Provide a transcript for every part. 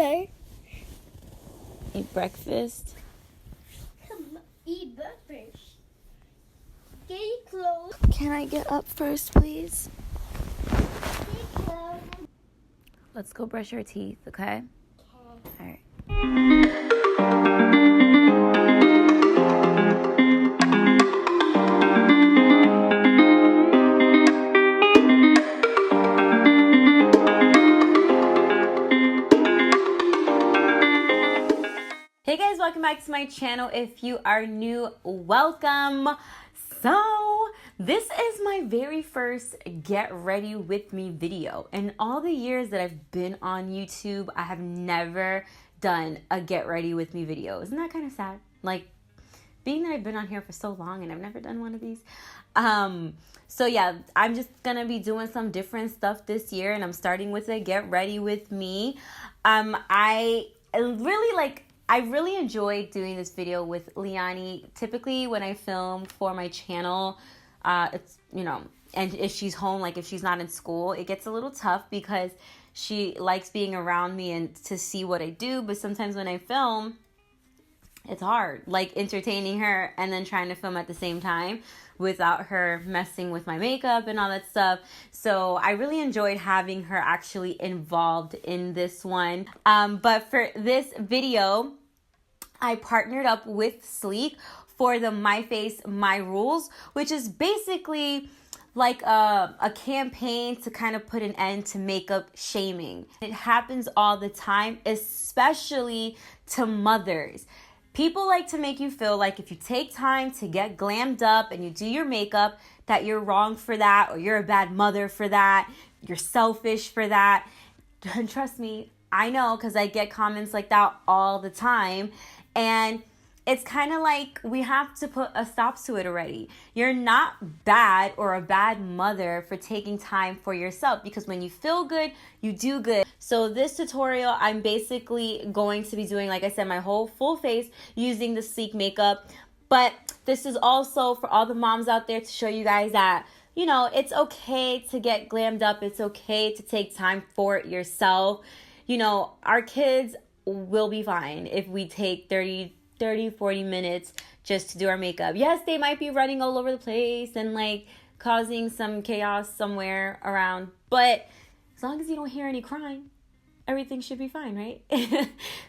Sure. Eat breakfast. Come eat breakfast. Get your clothes. Can I get up first, please? Get your clothes. Let's go brush our teeth, okay? Okay. All right. Hey guys, welcome back to my channel. If you are new, welcome. So this is my very first get ready with me video. In all the years that I've been on YouTube, I have never done a get ready with me video. Isn't that kind of sad? Like, being that I've been on here for so long and I've never done one of these. So yeah, I'm just gonna be doing some different stuff this year, and I'm starting with a get ready with me. I really enjoyed doing this video with Liani. Typically when I film for my channel, it's, you know, and if she's home, like if she's not in school, it gets a little tough because she likes being around me and to see what I do. But sometimes when I film, it's hard, like entertaining her and then trying to film at the same time without her messing with my makeup and all that stuff. So I really enjoyed having her actually involved in this one. But for this video, I partnered up with Sleek for the My Face, My Rules, which is basically like a campaign to kind of put an end to makeup shaming. It happens all the time, especially to mothers. People like to make you feel like if you take time to get glammed up and you do your makeup, that you're wrong for that, or you're a bad mother for that, you're selfish for that. And trust me, I know, because I get comments like that all the time. And it's kind of like we have to put a stop to it already. You're not bad or a bad mother for taking time for yourself, because when you feel good, you do good. So this tutorial, I'm basically going to be doing, like I said, my whole full face using the Sleek makeup. But this is also for all the moms out there to show you guys that, you know, it's okay to get glammed up. It's okay to take time for it yourself. You know, our kids will be fine if we take 30, 40 minutes just to do our makeup. Yes, they might be running all over the place and like causing some chaos somewhere around, but as long as you don't hear any crying, everything should be fine, right?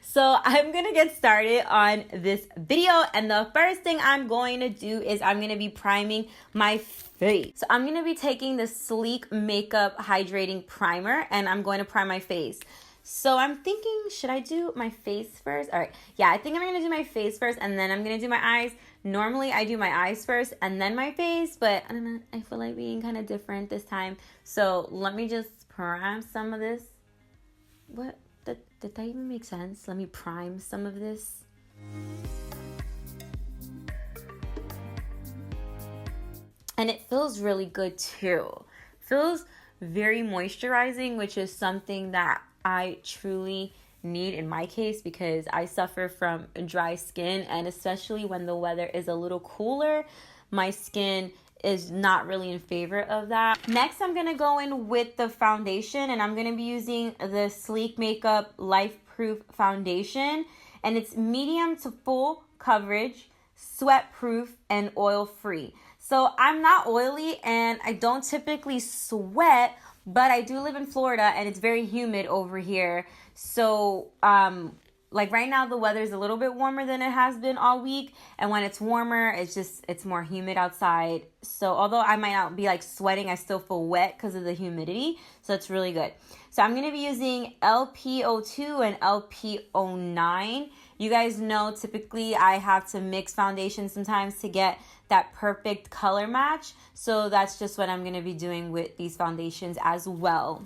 So I'm gonna get started on this video, and the first thing I'm going to do is I'm gonna be priming my face. So I'm gonna be taking the Sleek Makeup Hydrating Primer, and I'm going to prime my face. So I'm thinking, should I do my face first? All right, yeah, I think I'm gonna do my face first, and then I'm gonna do my eyes. Normally I do my eyes first and then my face, but I don't know, I feel like being kind of different this time. So let me just prime some of this. What, did that even make sense? Let me prime some of this. And it feels really good too. Feels very moisturizing, which is something that I truly need in my case because I suffer from dry skin, and especially when the weather is a little cooler, my skin is not really in favor of that. Next, I'm gonna go in with the foundation, and I'm gonna be using the Sleek Makeup Life Proof Foundation, and it's medium to full coverage, sweat proof, and oil free. So I'm not oily and I don't typically sweat, but I do live in Florida and it's very humid over here. So like right now the weather is a little bit warmer than it has been all week, and when it's warmer, it's more humid outside. So although I might not be like sweating, I still feel wet because of the humidity. So it's really good. So I'm going to be using LP02 and LP09. You guys know typically I have to mix foundation sometimes to get that perfect color match. So that's just what I'm going to be doing with these foundations as well.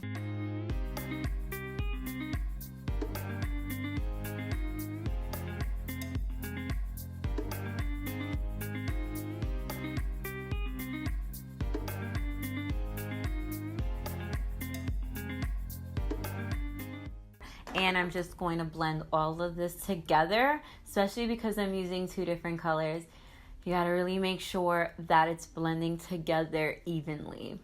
And I'm just going to blend all of this together, especially because I'm using two different colors. You gotta really make sure that it's blending together evenly.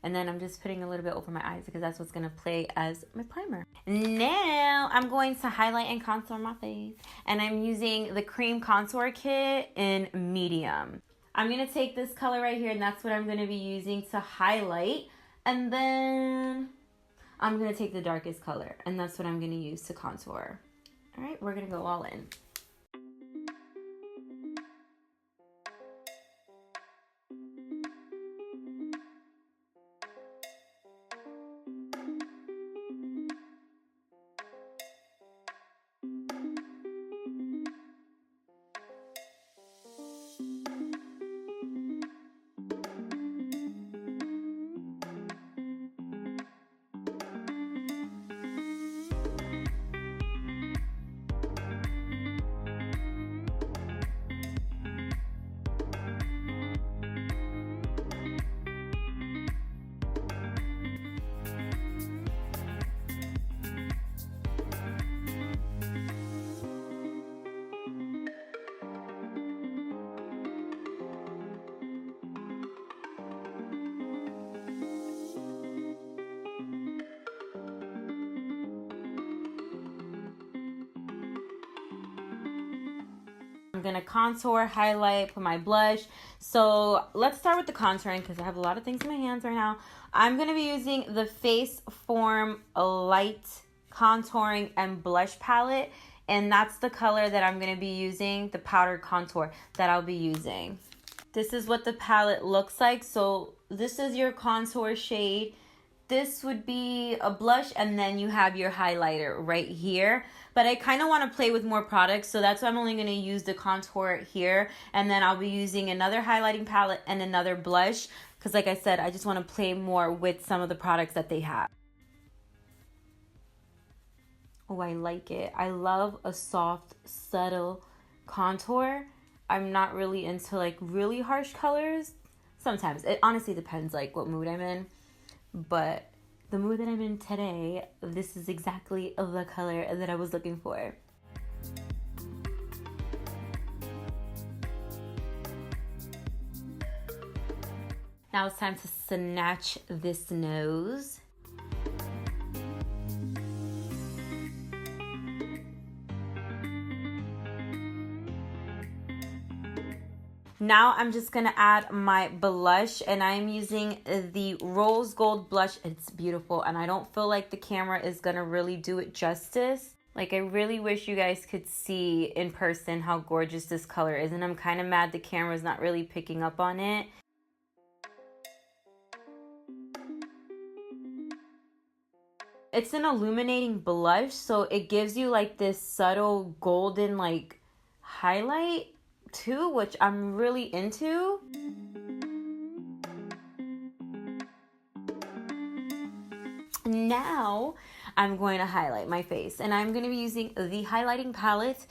And then I'm just putting a little bit over my eyes because that's what's going to play as my primer. Now I'm going to highlight and contour my face. And I'm using the Cream Contour Kit in medium. I'm going to take this color right here, and that's what I'm going to be using to highlight. And then I'm going to take the darkest color, and that's what I'm going to use to contour. All right, we're going to go all in. I'm gonna contour, highlight, put my blush. So let's start with the contouring because I have a lot of things in my hands right now. I'm gonna be using the Face Form Light Contouring and Blush Palette. And that's the color that I'm gonna be using, the powder contour that I'll be using. This is what the palette looks like. So this is your contour shade. This would be a blush, and then you have your highlighter right here. But I kind of want to play with more products, so that's why I'm only going to use the contour here. And then I'll be using another highlighting palette and another blush, because like I said, I just want to play more with some of the products that they have. Oh, I like it. I love a soft, subtle contour. I'm not really into like really harsh colors. Sometimes. It honestly depends like what mood I'm in. But the mood that I'm in today, this is exactly the color that I was looking for. Now it's time to snatch this nose. Now I'm just gonna add my blush, and I'm using the Rose Gold blush. It's beautiful, and I don't feel like the camera is gonna really do it justice. Like, I really wish you guys could see in person how gorgeous this color is, and I'm kind of mad the camera's not really picking up on it. It's an illuminating blush, so it gives you like this subtle golden like highlight too, which I'm really into. Now I'm going to highlight my face, and I'm going to be using the highlighting palette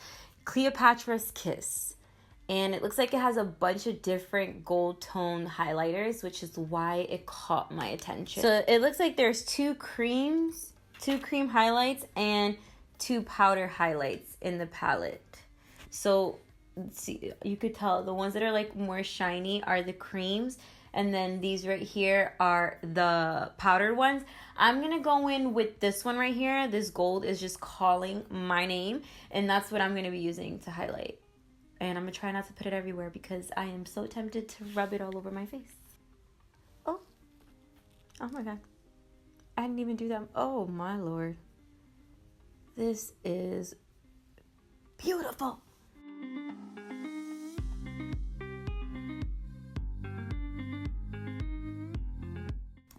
Cleopatra's Kiss, and it looks like it has a bunch of different gold tone highlighters, which is why it caught my attention. So it looks like there's two cream highlights and two powder highlights in the palette. So see, you could tell the ones that are like more shiny are the creams, and then these right here are the powdered ones. I'm gonna go in with this one right here. This gold is just calling my name, and that's what I'm gonna be using to highlight. And I'm gonna try not to put it everywhere because I am so tempted to rub it all over my face. Oh my god, I didn't even do that. Oh my lord, this is beautiful.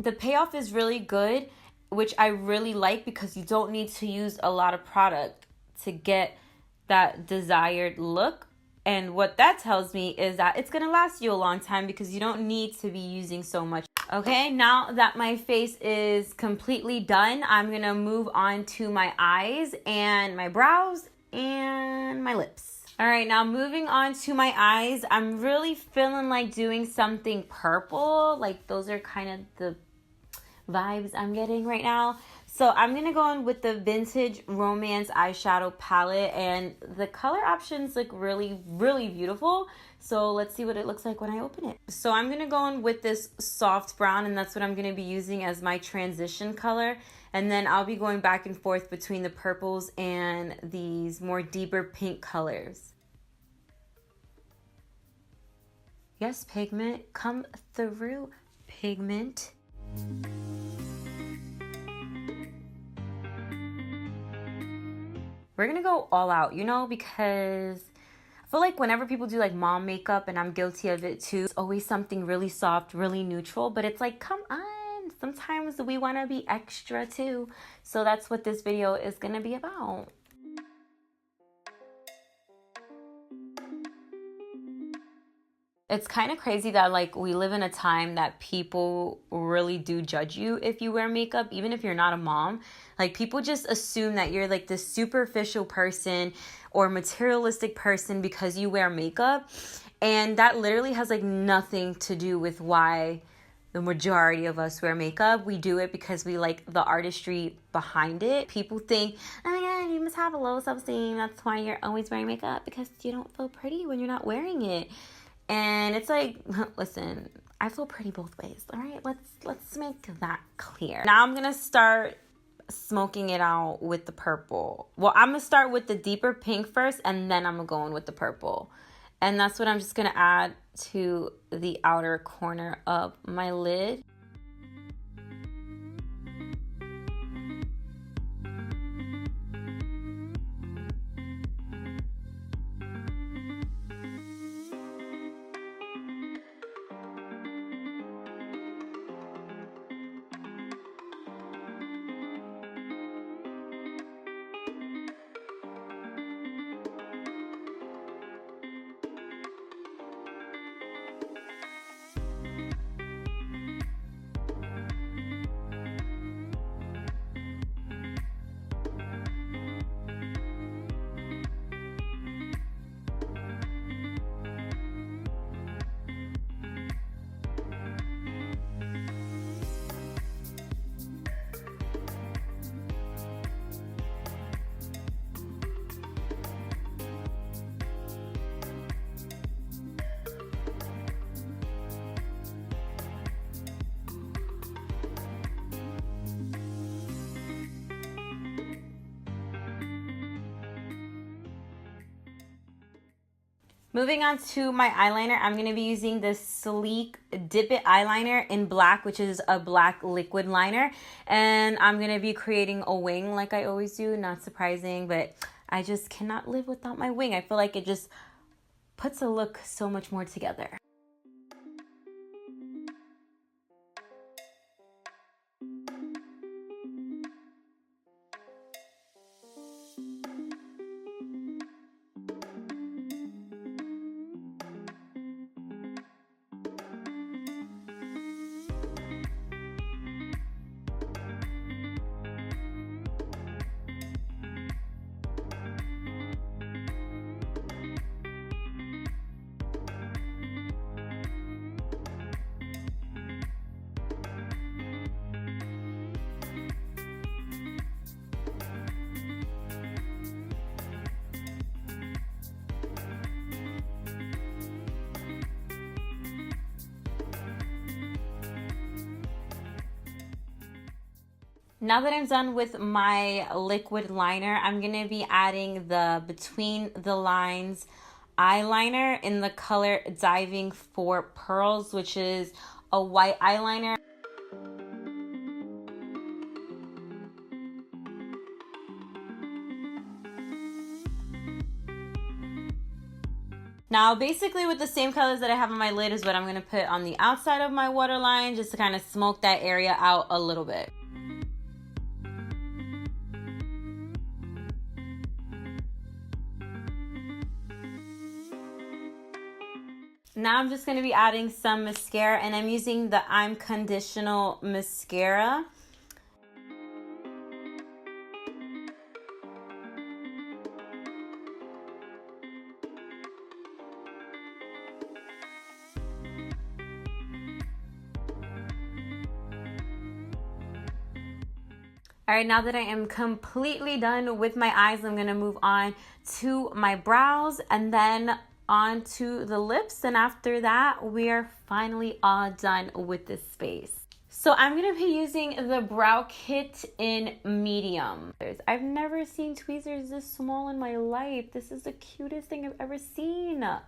The payoff is really good, which I really like because you don't need to use a lot of product to get that desired look. And what that tells me is that it's going to last you a long time because you don't need to be using so much. Okay, now that my face is completely done, I'm going to move on to my eyes and my brows and my lips. All right, now moving on to my eyes, I'm really feeling like doing something purple. Like, those are kind of the vibes I'm getting right now. So I'm going to go in with the Vintage Romance eyeshadow palette, and the color options look really, really beautiful. So let's see what it looks like when I open it. So I'm going to go in with this soft brown, and that's what I'm going to be using as my transition color. And then I'll be going back and forth between the purples and these more deeper pink colors. Yes, pigment, come through, pigment. We're gonna go all out, you know, because I feel like whenever people do like mom makeup, and I'm guilty of it too, it's always something really soft, really neutral, but it's like, come on, sometimes we wanna be extra too. So that's what this video is gonna be about. It's kind of crazy that like we live in a time that people really do judge you if you wear makeup, even if you're not a mom. Like people just assume that you're like this superficial person or materialistic person because you wear makeup. And that literally has like nothing to do with why the majority of us wear makeup. We do it because we like the artistry behind it. People think, oh my God, you must have a low self-esteem. That's why you're always wearing makeup, because you don't feel pretty when you're not wearing it. And it's like, listen, I feel pretty both ways. All right, let's make that clear. Now I'm gonna start smoking it out with the purple. Well, I'm gonna start with the deeper pink first, and then I'm gonna go in with the purple. And that's what I'm just gonna add to the outer corner of my lid. Moving on to my eyeliner, I'm going to be using this sleek Dip It eyeliner in black, which is a black liquid liner. And I'm going to be creating a wing like I always do. Not surprising, but I just cannot live without my wing. I feel like it just puts a look so much more together. Now that I'm done with my liquid liner, I'm going to be adding the Between the Lines eyeliner in the color Diving for Pearls, which is a white eyeliner. Now, basically with the same colors that I have on my lid is what I'm going to put on the outside of my waterline, just to kind of smoke that area out a little bit. Now I'm just going to be adding some mascara, and I'm using the I'm Conditional mascara. All right, now that I am completely done with my eyes, I'm gonna move on to my brows and then on to the lips. And after that, we are finally all done with this space. So I'm gonna be using the brow kit in medium. I've never seen tweezers this small in my life. This is the cutest thing I've ever seen. Oh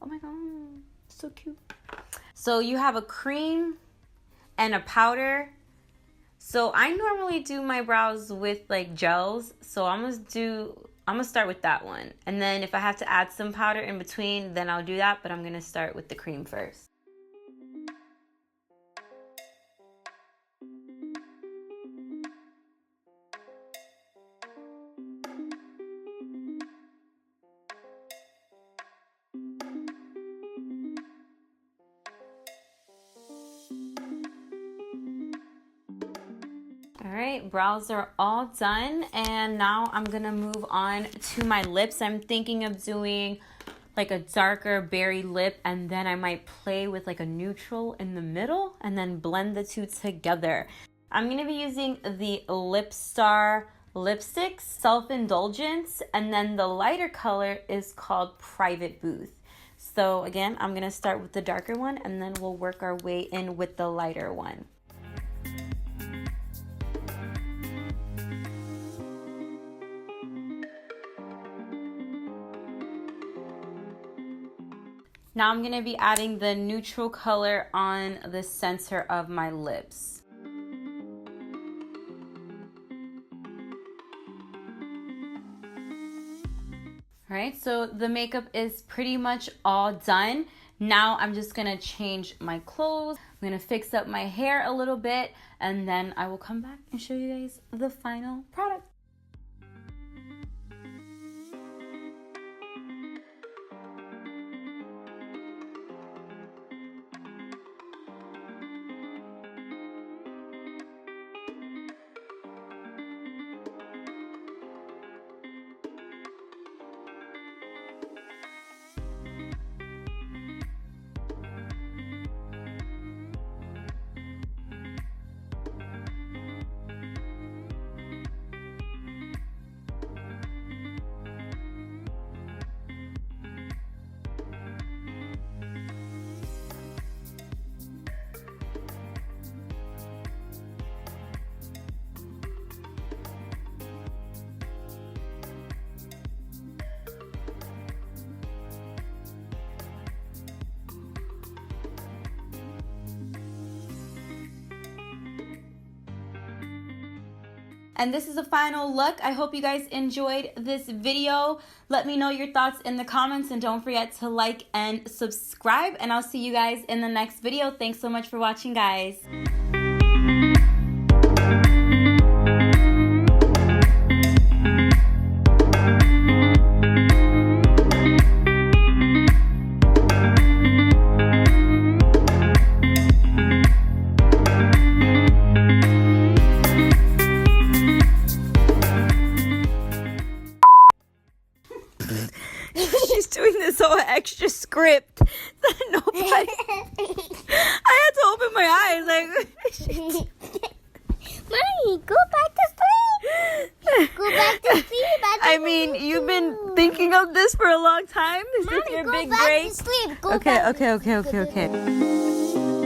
my God, so cute. So you have a cream and a powder. So I normally do my brows with like gels. So I'm gonna start with that one. And then if I have to add some powder in between, then I'll do that. But I'm gonna start with the cream first. All right, brows are all done, and now I'm gonna move on to my lips. I'm thinking of doing like a darker berry lip, and then I might play with like a neutral in the middle and then blend the two together. I'm gonna be using the Lip Star lipsticks, Self-Indulgence, and then the lighter color is called Private Booth. So again, I'm gonna start with the darker one, and then we'll work our way in with the lighter one. Now I'm gonna be adding the neutral color on the center of my lips. All right, so the makeup is pretty much all done. Now I'm just gonna change my clothes. I'm gonna fix up my hair a little bit, and then I will come back and show you guys the final product. And this is the final look. I hope you guys enjoyed this video. Let me know your thoughts in the comments, and don't forget to like and subscribe, and I'll see you guys in the next video. Thanks so much for watching, guys. She's doing this whole extra script that nobody. I had to open my eyes like. Mommy, go back to sleep. Go back to sleep. I mean, you've been thinking of this for a long time. This is your big break. Go back to sleep. Okay.